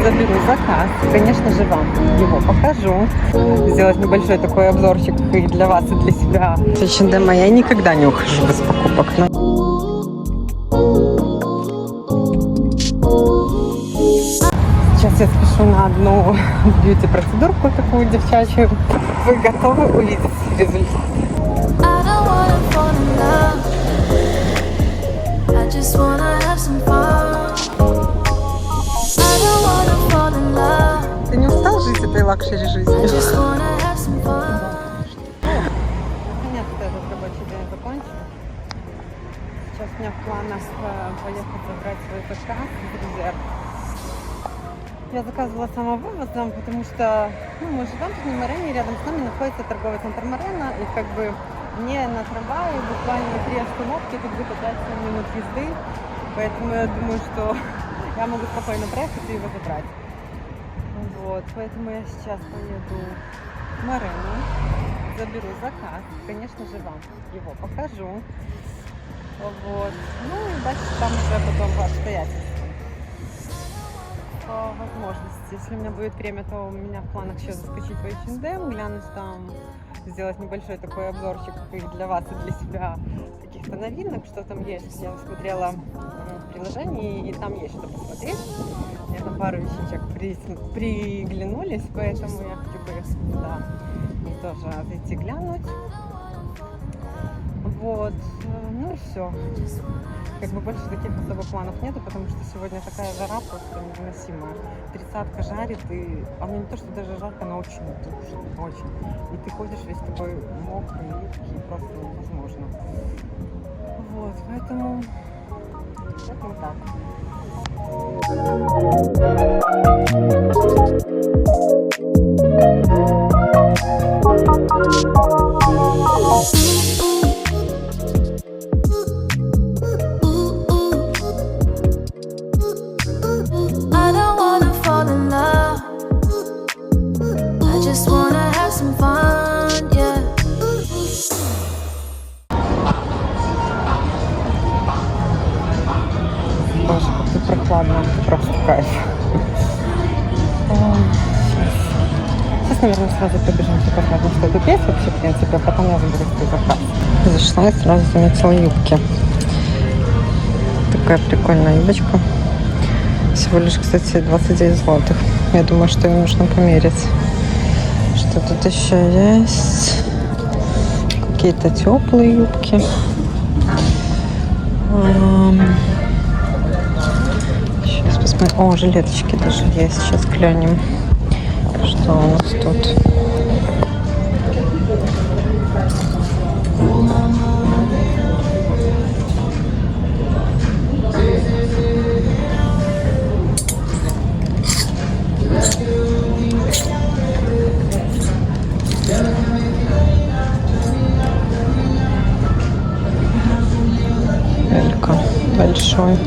заберу заказ. Конечно же, вам его покажу. Сделать небольшой такой обзорчик и для вас, и для себя. В H&M я никогда не ухожу без покупок. Сейчас я спешу на одну бьюти-процедурку такую девчачью. Вы готовы увидеть результат? Ты не устал жить этой лакшери жизнью? Наконец-то этот рабочий день закончен. Сейчас у меня в планах поехать забрать свой заказ в резерв. Я заказывала самовывозом, потому что мы живем в Нью-Морене, рядом с нами находится торговый центр Морена, и как бы мне на трамвае буквально 3 остановки, тут где-то 5 минут езды, поэтому я думаю, что я могу спокойно проехать и его забрать. Вот, поэтому я сейчас поеду в Морену, заберу заказ, конечно же, вам его покажу. Вот, ну и дальше там уже потом по обстоятельствам. По возможности. Если у меня будет время, то у меня в планах еще заскочить в H&M, глянуть там, сделать небольшой такой обзорчик и для вас, и для себя каких-то новинок, что там есть. Я смотрела в приложении, и там есть что посмотреть. Мне там пару вещичек приглянулись, поэтому я хочу бы туда тоже зайти глянуть. Вот, ну и все. Как бы больше таких особо планов нету, потому что сегодня такая жара просто невыносимая. 30-ка жарит, а мне не то, что даже жарко, она очень душит, очень. И ты ходишь весь такой мокрый, липкий, просто невозможно. Вот, поэтому так. Боже, как тут прохладно, просто кайф. Сейчас, наверное, сразу побежимся посмотрим, что тут есть вообще, в принципе, а потом я заберу свой заказ. Зашла и сразу заметила юбки. Такая прикольная юбочка. Всего лишь, кстати, 29 злотых. Я думаю, что ее нужно померить. Что тут еще есть? Какие-то теплые юбки. Сейчас посмотрим. О, жилеточки даже есть. Сейчас глянем, что у нас тут. Элька большой.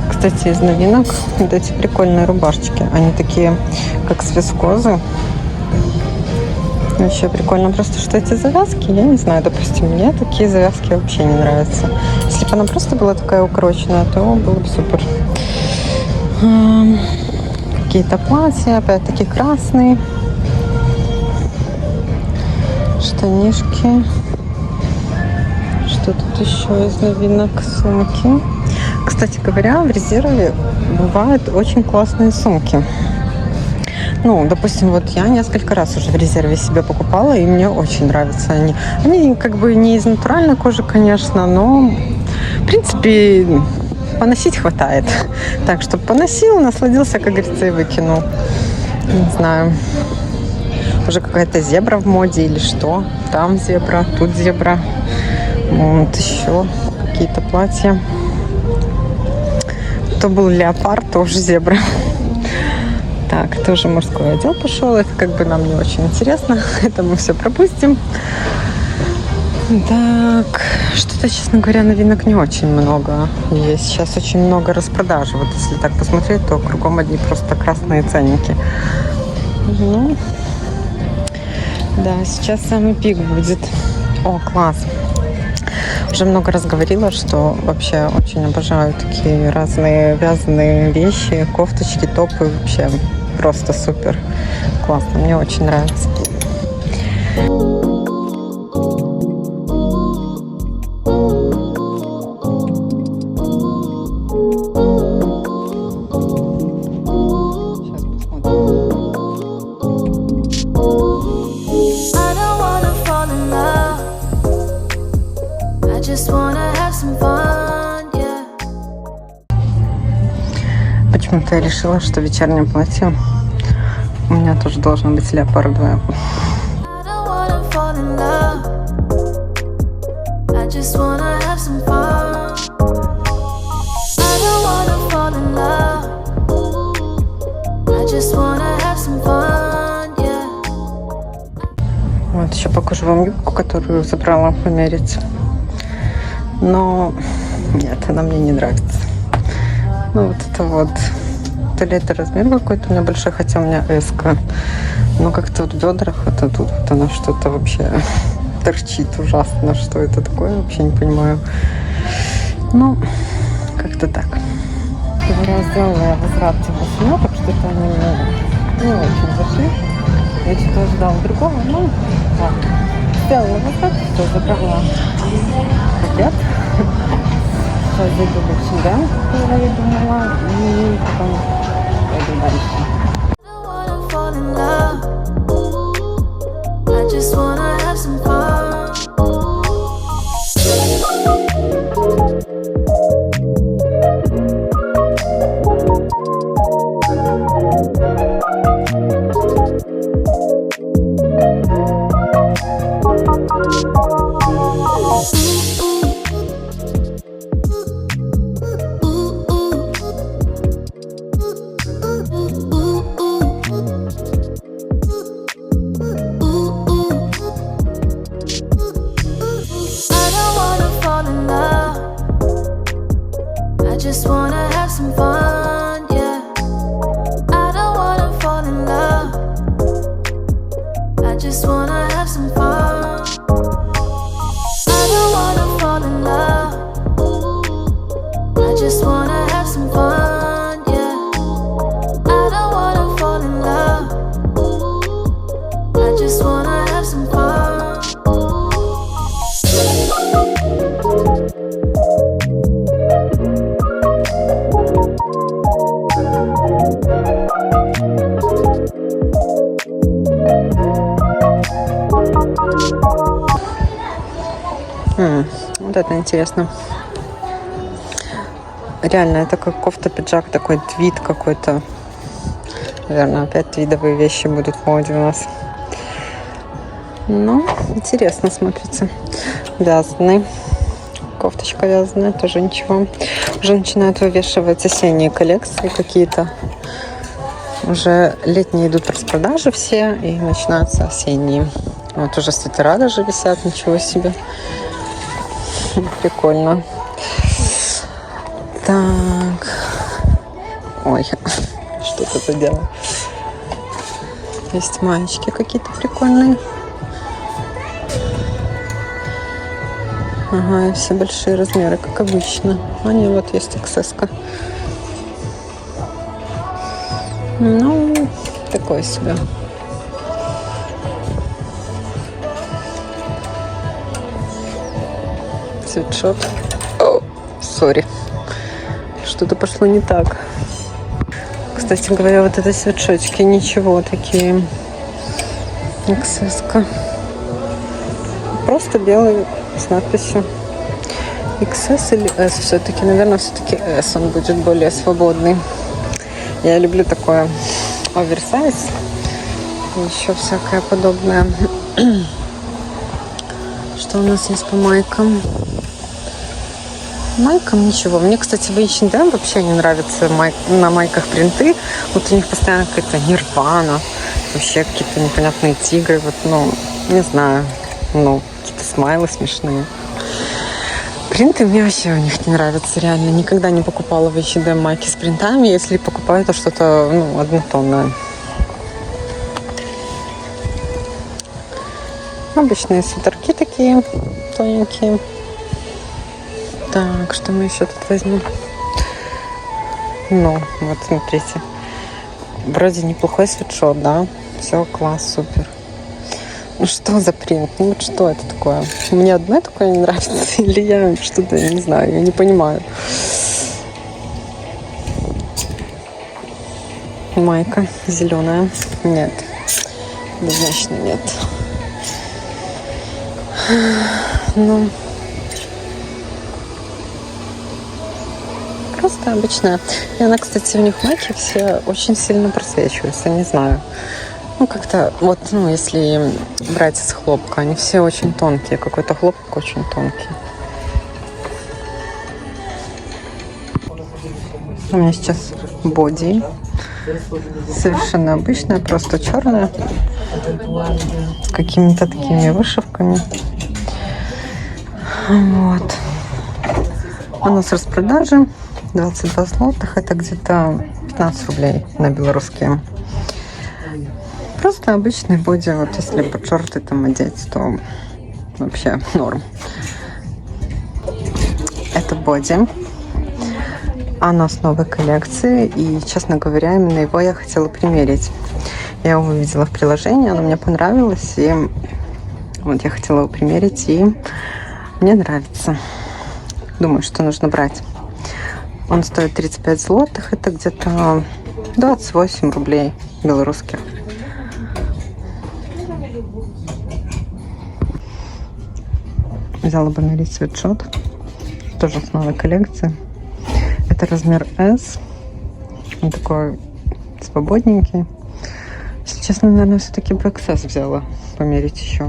Кстати, из новинок вот эти прикольные рубашечки. Они такие, как с вискозы. Вообще прикольно. Просто что эти завязки, я не знаю, допустим, мне такие завязки вообще не нравятся. Если бы она просто была такая укороченная, то было бы супер. Какие-то платья, опять-таки красные. Штанишки. Что тут еще из новинок? Сумки. Кстати говоря, в резерве бывают очень классные сумки. Ну, допустим, вот я несколько раз уже в резерве себе покупала, и мне очень нравятся они. Они как бы не из натуральной кожи, конечно, но, в принципе, поносить хватает. Так, чтобы поносил, насладился, как говорится, и выкинул. Не знаю, уже какая-то зебра в моде или что. Там зебра, тут зебра. Вот еще какие-то платья. То был леопард, то уже зебра. Так, тоже мужской отдел пошел. Это как бы нам не очень интересно. Это мы все пропустим. Так, что-то, честно говоря, новинок не очень много есть. Сейчас очень много распродажи. Вот если так посмотреть, то кругом одни просто красные ценники. Ну, да, сейчас самый пик будет. О, класс. Уже много раз говорила, что вообще очень обожаю такие разные вязаные вещи, кофточки, топы. Вообще просто супер. Классно, мне очень нравится. Почему-то я решила, что вечернее платье у меня тоже должно быть леопардовое. Вот еще покажу вам юбку, которую забрала померить. Но нет, она мне не нравится. Ну вот это вот. То ли это размер какой-то у меня большой, хотя у меня S-ка. Но как-то вот в бедрах вот тут вот она что-то вообще торчит ужасно. Что это такое, вообще не понимаю. Ну, как-то так. Первый раз сделала я возврат типа сметок, что-то они мне не очень зашли. Я что-то ожидала другого, ну ладно. Сделала возврат, все, забрала пакет. Сейчас зайду в H&M, как я думала, и потом пойду дальше. Вот это интересно. Реально, это как кофта-пиджак, такой твид какой-то. Наверное, опять твидовые вещи будут в моде у нас. Ну, интересно смотрится. Вязаный. Кофточка вязаная, тоже ничего. Уже начинают вывешивать осенние коллекции какие-то. Уже летние идут распродажи все, и начинаются осенние. Вот уже свитера даже висят, ничего себе. Прикольно. Так. Ой, что-то заделала. Есть маечки какие-то прикольные. Ага, и все большие размеры, как обычно. Они вот есть XS-ка. Ну, такое себе. Свитшот. О, сори. Что-то пошло не так. Кстати говоря, вот это свитшотики ничего такие. XS-ка. Просто белый с надписью XS или S все-таки. Наверное, все-таки S. Он будет более свободный. Я люблю такое оверсайз. И еще всякое подобное. Что у нас есть по майкам? Майкам ничего. Мне, кстати, в H&M вообще не нравятся на майках принты. Вот у них постоянно какая-то нирвана. Вообще какие-то непонятные тигры. Вот, ну, не знаю. Ну, какие-то смайлы смешные. Принты мне вообще у них не нравятся, реально. Никогда не покупала в H&M майки с принтами. Если покупаю, то что-то, ну, однотонное. Обычные свитерки такие тоненькие. Так, что мы еще тут возьмем? Ну, вот смотрите. Вроде неплохой свитшот, да? Все, класс, супер. Ну что за принт? Ну вот что это такое? Мне одной такое не нравится? Или я что-то, не знаю, я не понимаю. Майка зеленая. Нет. Однозначно нет. Ну, просто обычная. И она, кстати, у них майки все очень сильно просвечиваются, не знаю. Ну, как-то, вот, ну, если брать из хлопка, они все очень тонкие. Какой-то хлопок очень тонкий. У меня сейчас боди. Совершенно обычная, просто черная. С какими-то такими вышивками. Вот. Оно с распродажи. 22 злотых. Это где-то 15 рублей на белорусские. Просто обычный боди. Вот если под шорты там одеть, то вообще норм. Это боди. Оно с новой коллекции. И, честно говоря, именно его я хотела примерить. Я его увидела в приложении, оно мне понравилось. И вот я хотела его примерить. И мне нравится. Думаю, что нужно брать. Он стоит 35 злотых. Это где-то 28 рублей белорусских. Взяла померить свитшот. Тоже с новой коллекции. Это размер S. Он такой свободненький. Если честно, наверное, все-таки бы XS взяла померить еще.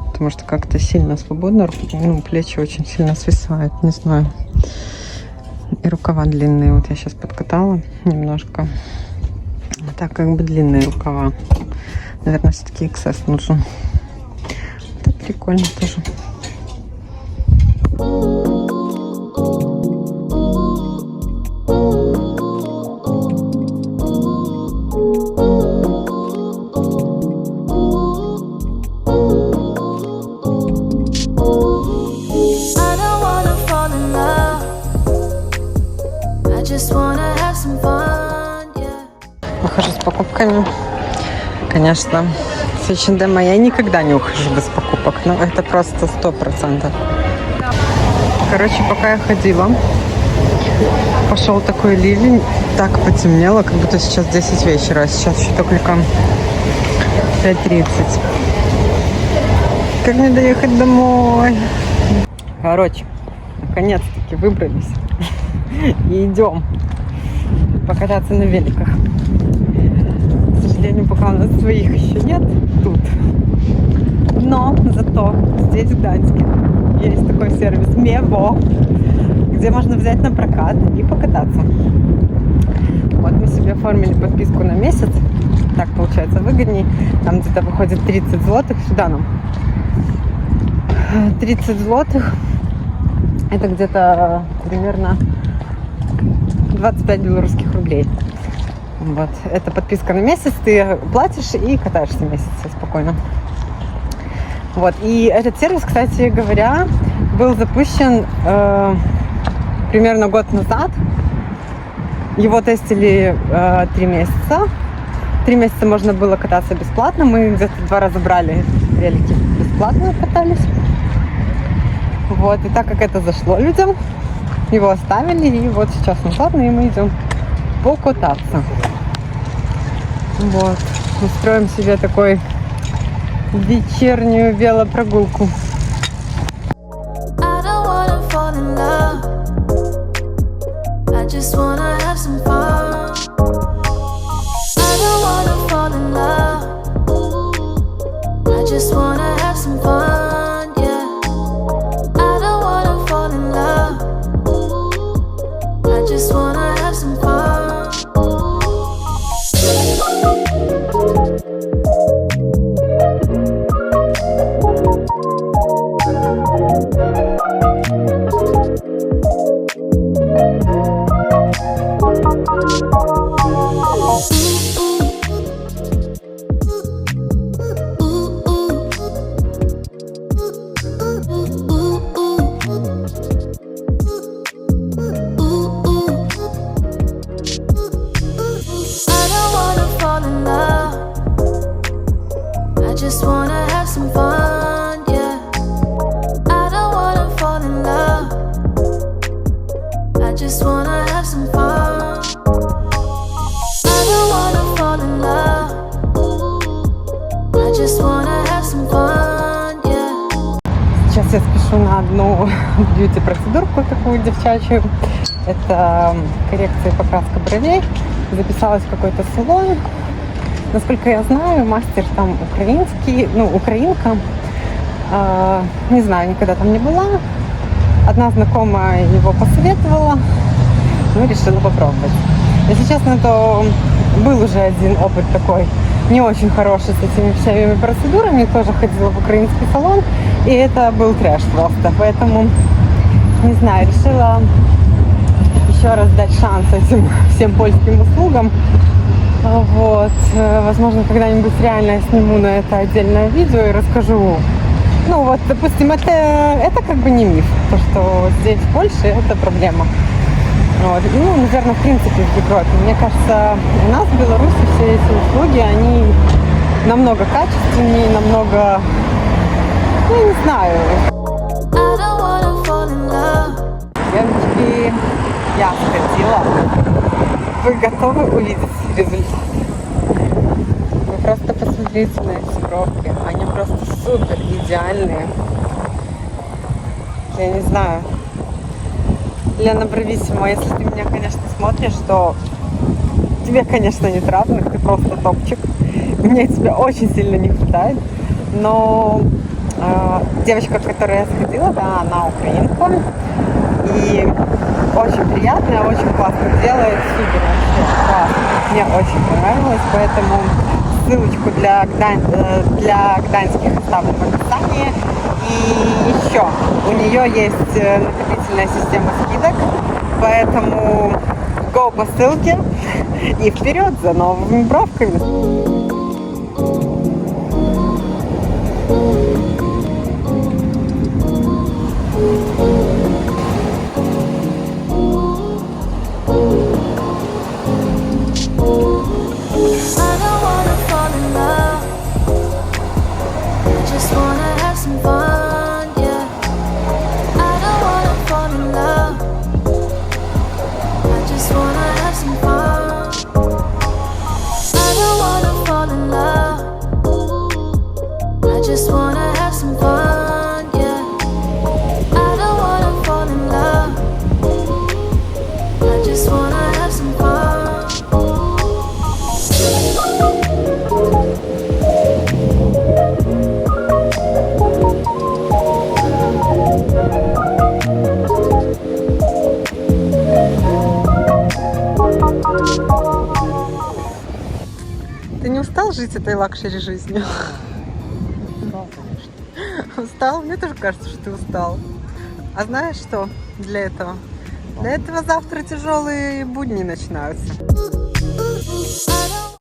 Потому что как-то сильно свободно. Ну, плечи очень сильно свисают. Не знаю. И рукава длинные. Вот я сейчас подкатала немножко. Так, как бы длинные рукава. Наверное, все-таки XS нужен. Это прикольно тоже. Выхожу с покупками. Конечно, с H&M я никогда не ухожу без покупок. Но это просто 100%. Короче, пока я ходила, пошел такой ливень. Так потемнело, как будто сейчас 10 вечера. А сейчас еще только 5:30. Как мне доехать домой? Короче, наконец-таки выбрались. И идем покататься на великах. К сожалению, пока у нас своих еще нет тут. Но зато здесь, в Гданьске, есть такой сервис Мево, где можно взять на прокат и покататься. Вот мы себе оформили подписку на месяц. Так получается выгодней. Там где-то выходит 30 злотых. Сюда нам 30 злотых. Это где-то примерно 25 белорусских рублей. Вот. Это подписка на месяц. Ты платишь и катаешься месяц спокойно. Вот. И этот сервис, кстати говоря, был запущен примерно год назад. Его тестили 3 месяца. 3 месяца можно было кататься бесплатно. Мы где-то 2 раза брали велики бесплатно, катались. Вот. И так как это зашло людям, его оставили. И вот сейчас он платный, и мы идем покататься. Вот. Устроим себе такой вечернюю велопрогулку. just wanna have some fun, yeah. I don't wanna fall in love. I just wanna have some fun. I don't wanna fall in love. I just wanna have some fun, yeah. Сейчас я спешу на одну бьюти-процедурку такую девчачью. Это коррекция и покраска бровей. Записалась в какой-то салон. Насколько я знаю, мастер там украинский, украинка. Не знаю, никогда там не была. Одна знакомая его посоветовала, решила попробовать. Если честно, то был уже один опыт такой не очень хороший с этими всеми процедурами. Тоже ходила в украинский салон, и это был трэш просто. Поэтому, не знаю, решила еще раз дать шанс этим всем польским услугам. Вот. Возможно, когда-нибудь реально я сниму на это отдельное видео и расскажу. Ну вот, допустим, это как бы не миф, то, что здесь в Польше это проблема. Вот. Ну, наверное, в принципе в Европе. Мне кажется, у нас в Беларуси все эти услуги, они намного качественнее, намного, я не знаю. Девочки, я сходила. Вы готовы увидеть результат? Вы просто посмотрите на эти бровки. Они просто супер идеальные. Я не знаю. Лена Бровиссимо, если ты меня, конечно, смотришь, то тебе, конечно, нет равных. Ты просто топчик. Мне тебя очень сильно не хватает. Но девочка, к которой я сходила, да, она украинка. И очень приятная, очень классно делает, супер вообще, классно. Мне очень понравилось, поэтому ссылочку для гданьских оставлю в описании. И еще, у нее есть накопительная система скидок, поэтому go по ссылке и вперед за новыми бровками. Ты не устал жить этой лакшери жизнью? Устал, конечно. Устал? Мне тоже кажется, что ты устал. А знаешь что для этого? Для этого завтра тяжелые будни начинаются.